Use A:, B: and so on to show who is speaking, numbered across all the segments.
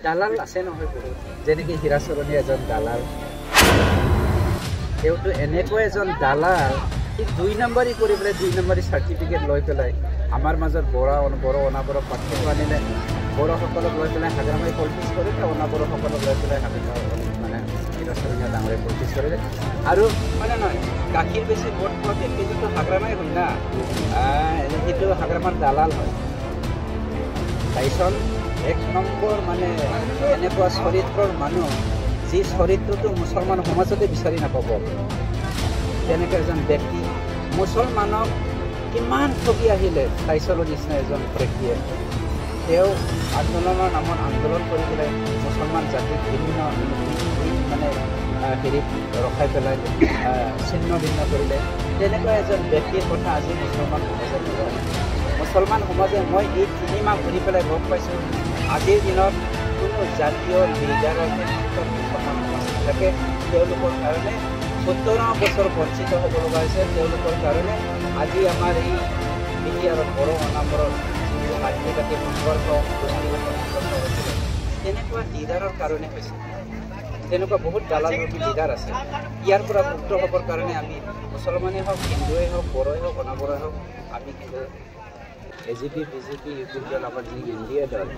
A: দালাল আছে নহয় বহুত, যেনেকৈ হীৰাচৰণী এজন দালাল, তেওঁতো এনেকুৱা এজন দালাল, ঠিক 2 নম্বৰী কৰি পেলাই 2 নম্বৰী চাৰ্টিফিকেট লৈ পেলাই আমাৰ মাজত বড়ো অনাবড়ো পাৰ্থক্য আনিলে। বড়োসকলক লৈ পেলাই হাগ্ৰামাই পলিটিক্স কৰিলে, অনাবড়োসকলক লৈ পেলাই মানে হীৰাচৰণীয়া ডাঙৰে পলিটিক্স কৰিলে। আৰু মানে নহয়, গাখীৰ বেছি ভোট পোৱা ব্যক্তিটো হাগ্ৰামাই হয় না, সেইটো হাগ্ৰামাৰ দালাল হয়। তাৰপিছত 1 নম্বৰ মানে এনেকুৱা চৰিত্ৰৰ মানুহ, যি চৰিত্ৰটো মুছলমান সমাজতে বিচাৰি নাপাব। তেনেকৈ এজন ব্যক্তি মুছলমানক কিমান ঠগি আহিলে, টাইছলৰ নিচিনা এজন ব্যক্তিয়ে তেওঁ আন্দোলনৰ নামত আন্দোলন কৰি পেলাই মুছলমান জাতিক বিভিন্ন মানে হেৰিত ৰখাই পেলাই ছিন্ন ভিন্ন কৰিলে। তেনেকুৱা এজন ব্যক্তিৰ কথা আজি মুছলমান সমাজে নকয়। মুছলমান সমাজে মই এই 3 মাহ ঘূৰি পেলাই গম পাইছোঁ, আজিৰ দিনত কোনো জাতীয় লিডাৰৰ নেতৃত্বত মুছলমান সমাজ নাথাকে। তেওঁলোকৰ কাৰণে 17 বছৰ বঞ্চিত হ'ব লগা হৈছে। তেওঁলোকৰ কাৰণে আজি আমাৰ এই বিটিআৰৰ বড়ো অনাবড়ো যিটো মাতৃজাতি সংঘৰ্ষ, গোষ্ঠীগত সংঘৰ্ষ হৈছিলে, তেনেকুৱা লিডাৰৰ কাৰণে হৈছে। তেনেকুৱা বহুত দালালৰূপী লিডাৰ আছে। ইয়াৰ পৰা মুক্ত হ'বৰ কাৰণে আমি মুছলমানেই হওক, হিন্দুৱেই হওক, বড়োই হওক, অনাবড়োই হওক, আমি কিন্তু AGP, BJP, UPৰ দল, আমাৰ যি NDA দল,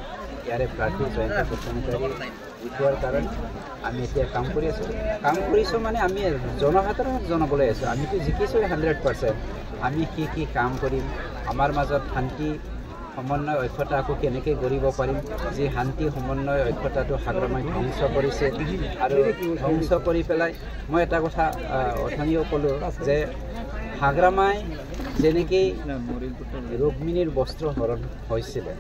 A: ইয়াৰে প্ৰাৰ্থী জয়ন্ত কৰ্মচাৰী উঠোৱাৰ কাৰণে আমি এতিয়া কাম কৰি আছোঁ। কাম কৰিছোঁ মানে আমি জনসাধাৰণক জনাবলৈ আছোঁ, আমিতো জিকিছোঁ 100%। আমি কি কাম কৰিম, আমাৰ মাজত শান্তি সমন্বয় ঐক্যতা আকৌ কেনেকৈ গঢ়িব পাৰিম। যি শান্তি সমন্বয় ঐক্যতাটো হাগ্ৰামাই ধ্বংস কৰিছে, আৰু ধ্বংস কৰি পেলাই মই এটা কথা অথনিও ক'লোঁ যে হাগ্ৰামাই যেনেকৈ ৰুক্মিণীৰ বস্ত্ৰ হৰণ হৈছিলে,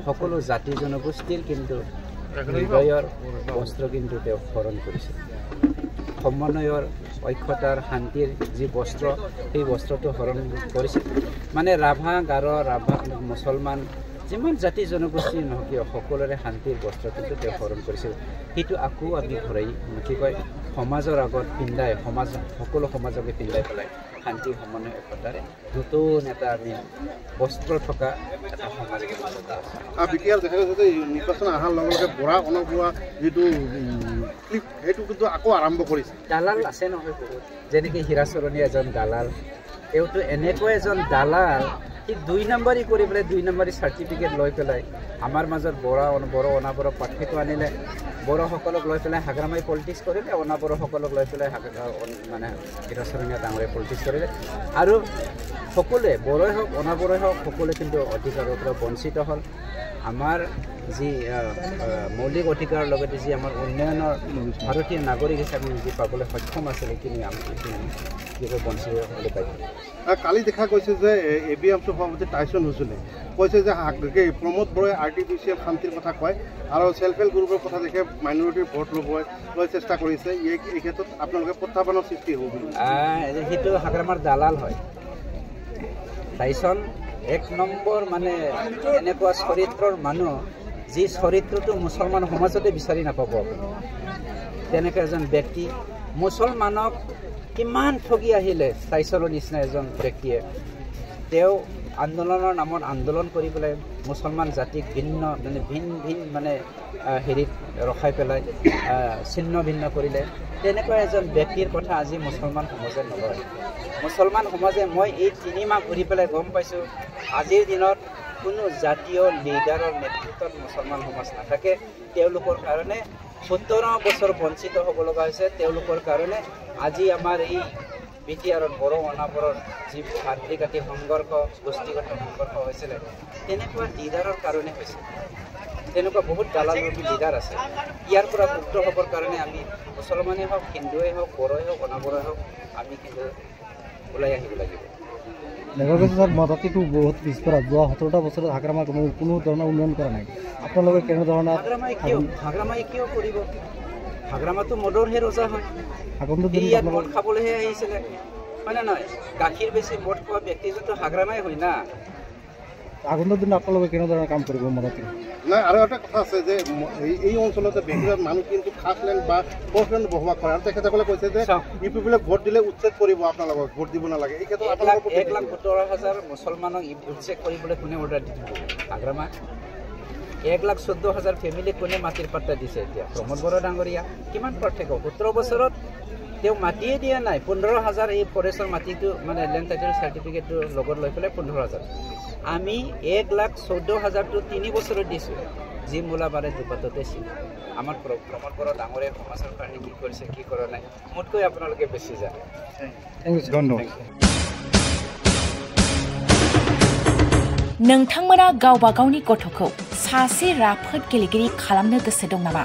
A: সকলো জাতি জনগোষ্ঠীৰ কিন্তু হৃদয়ৰ বস্ত্ৰ কিন্তু তেওঁ হৰণ কৰিছিল। সমন্বয়ৰ ঐক্যতাৰ শান্তিৰ যি বস্ত্ৰ, সেই বস্ত্ৰটো হৰণ কৰিছিল। মানে ৰাভা, গাৰো, মুছলমান, যিমান জাতি জনগোষ্ঠী নহওক কিয়, সকলোৰে শান্তিৰ বস্ত্ৰ কিন্তু তেওঁ হৰণ কৰিছিল। সেইটো আকৌ আমি ঘূৰাই কি কয় সমাজৰ আগত পিন্ধাই, সকলো সমাজকে পিন্ধাই পেলাই শান্তি সমন্বয় ঐক্যতাৰে নতুন এটা আমি বস্ত্ৰ থকা এটা সমাজ
B: বিটিআৰ দেখা গৈছে যে নিৰ্বাচন অহাৰ লগে লগে বড়া অনবড়োৱা যিটো ক্লিপ, সেইটো কিন্তু আকৌ আৰম্ভ কৰিছে।
A: দালাল আছে নহয় বহুত, যেনেকৈ হীৰাচৰণী এজন দালাল, তেওঁতো এনেকুৱা এজন দালাল, ঠিক 2 নম্বৰী কৰি পেলাই 2 নম্বৰী চাৰ্টিফিকেট লৈ পেলাই আমাৰ মাজত বড়ো অনাবড়ো পাৰ্থক্য আনিলে। বড়োসকলক লৈ পেলাই হাগ্ৰামাই পলিটিক্স কৰিলে, অনাবড়োসকলক লৈ পেলাই মানে হীৰাচৰণীয়া ডাঙৰে পলিটিক্স কৰিলে। আৰু সকলোৱে, বড়োই হওক, অনাবড়োই হওক, সকলোৱে কিন্তু অধিকাৰৰ পৰা বঞ্চিত হ'ল। আমাৰ যি মৌলিক অধিকাৰৰ লগতে যি আমাৰ উন্নয়নৰ ভাৰতীয় নাগৰিক হিচাপে যি পাবলৈ সক্ষম আছিলে, কিন্তু আমি বঞ্চিত হ'বলৈ পাইছোঁ।
B: কালি দেখা গৈছে যে ABMৰ সভাপতি টাইছন হুচেইনে কৈছে যে প্ৰমোদ বড়োৱে আৰ্টিফিচিয়েল শান্তিৰ কথা কয়, আৰু চেল্ফ হেল্প গ্ৰুপৰ কথা দেখে মাইনৰিটিৰ ভোট ল'বলৈ চেষ্টা কৰিছে। এই ক্ষেত্ৰত আপোনালোকে প্ৰত্যাহ্বানৰ সৃষ্টি হ'ব বুলি
A: সেইটো হাগ্ৰামাৰ দালাল হয়। টাইছন 1 নম্বৰ মানে এনেকুৱা চৰিত্ৰৰ মানুহ, যি চৰিত্ৰটো মুছলমান সমাজতে বিচাৰি নাপাব। তেনেকৈ এজন ব্যক্তি মুছলমানক কিমান ঠগি আহিলে, টাইছলৰ নিচিনা এজন ব্যক্তিয়ে তেওঁ আন্দোলনৰ নামত আন্দোলন কৰি পেলাই মুছলমান জাতিক ভিন্ন মানে হেৰিত ৰখাই পেলাই ছিন্ন ভিন্ন কৰিলে। তেনেকুৱা এজন ব্যক্তিৰ কথা আজি মুছলমান সমাজে নকয়। মুছলমান সমাজে মই এই 3 মাহ ঘূৰি পেলাই গম পাইছোঁ, আজিৰ দিনত কোনো জাতীয় লিডাৰৰ নেতৃত্বত মুছলমান সমাজ নাথাকে। তেওঁলোকৰ কাৰণে 17 বছৰ বঞ্চিত হ'ব লগা হৈছে। তেওঁলোকৰ কাৰণে আজি আমাৰ এই বিটিআৰৰ বড়ো অনাবড়োৰ যি ভাতৃঘাতী সংঘৰ্ষ, গোষ্ঠীগত সংঘৰ্ষ হৈছিলে, তেনেকুৱা লিডাৰৰ কাৰণে হৈছে। তেনেকুৱা বহুত দালালৰূপী লিডাৰ আছে। ইয়াৰ পৰা মুক্ত হ'বৰ কাৰণে আমি মুছলমানেই হওক, হিন্দুৱেই হওক, বড়োই হওক, অনাবড়োই হওক, আমি কিন্তু ওলাই আহিব লাগিব।
C: দেখা গৈছে স্যার, মাদাতিটো বহুত পিছপৰা। যোৱা 17টা বছৰত হাগ্ৰামাই কোনো ধৰণৰ উন্নয়ন কৰা নাই। আপোনালোকে কেনেধৰণে
A: হাগ্ৰামাই কিয় কৰিব? হাগ্ৰামাটো মদৰহে ৰজা হয়। ইয়াত মদ খাবলৈহে আহিছিলে, হয় নে নহয়? গাখীৰ বেছি মদ খোৱা ব্যক্তিজনটো হাগ্ৰামাই হয় না।
C: আগন্তুক দিনত আপোনালোকে কেনেধৰণৰ কাম কৰিব মাদাতি?
B: নাই, আৰু এটা কথা আছে যে এই অঞ্চলতে বেছিভাগ মানুহ কিন্তু খাছ লেণ্ড বা ফ'ৰ্চ লেণ্ড বসবাস কৰে, আৰু তেখেতসকলে কৈছে যে ইউপিবিলাক ভোট দিলে উচ্ছেদ কৰিব, আপোনালোকক ভোট দিব নালাগে। এই ক্ষেত্ৰত 1,17,000
A: মুছলমানক উচ্ছেদ কৰিবলৈ কোনে অৰ্ডাৰ দি দিব? হাগ্ৰামা 1,14,000 ফেমিলি কোনে মাটিৰ পাট্টা দিছে এতিয়া প্ৰমোদ বড়ো ডাঙৰীয়া কিমান পাৰ্থক্য 17 বছৰত তেওঁ মাটিয়ে দিয়া নাই 15,000 এই ফৰেষ্টৰ মাটিটো মানে লেণ্ড টাইটেল চাৰ্টিফিকেটটো লগত লৈ পেলাই 15,000 আমি 1,14,000টো 3 বছৰত দিছো যি মূলাবাৰে দুপাততে ছিল আমাৰ প্ৰমোদ বড়ো ডাঙৰীয়া সমাজৰ কাৰণে কি কৰিছে কি কৰা নাই মোতকৈ আপোনালোকে বেছি জানে
C: ধন্যবাদ
D: नोंथांमोना गावबा गावनि गथ'खौ सासे राफोद गेलेगिरि खालामनो गोसो दं नामा?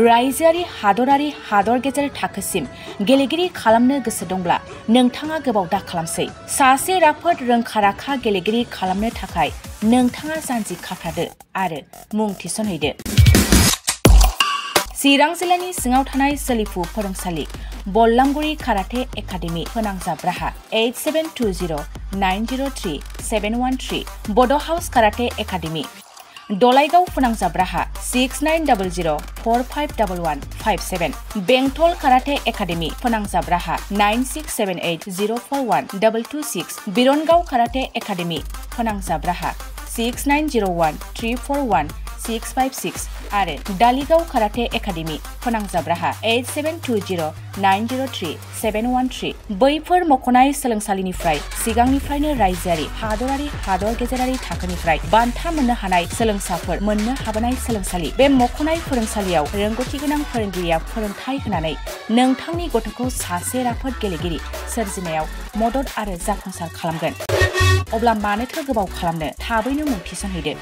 D: रायजोआरि हादरारि हादर गेजेर थाखोसिम गेलेगिरि खालामनो गोसो दंब्ला नोंथाङा गोबाव दा खालामसै सासे राफोद रोंखा-राखा गेलेगिरि खालामनो थाखाय नोंथाङा जानजि खाफ्रादो आरो मुं थिसनहैदो चिरां जिल्लानि सिङाव थानाय सोलिफु फोरोंसालि बल्लामगुरि काराटे एकाडेमि फोनांजाब राहा 8720903713 बड' हाउस काराटे एकाडेमि दलाइगाव फोनांजाब राहा 6900451157 बेंटल काराटे एकाडेमि फोनांजाब राहा 9678041226 बिरनगाव काराटे एकाडेमि फोनांजाब राहा 6901341656 आरो डालिगाव काराटे एकाडेमि फोनांजाब राहा 8720903713 बैफोर मख'नाय सोलोंसालिनिफ्राय सिगांनिफ्रायनो रायजोआरि हादरारि हादर गेजेरारि थाखोनिफ्राय बान्था मोननो हानाय सोलोंसाफोर मोननो हाबोनाय सोलोंसालि बे मख'नाय फोरोंसालियाव रोंगौथि गोनां फोरोंगिरिया फोरोंथाय होनानै नोंथांनि गथ'खौ सासे राफोद गेलेगिरि सोरजिनायाव मदद आरो जाफुंसार खालामगोन अब्ला मानोथो गोबाव खालामनो थाबैनो मुं थिसनहैदो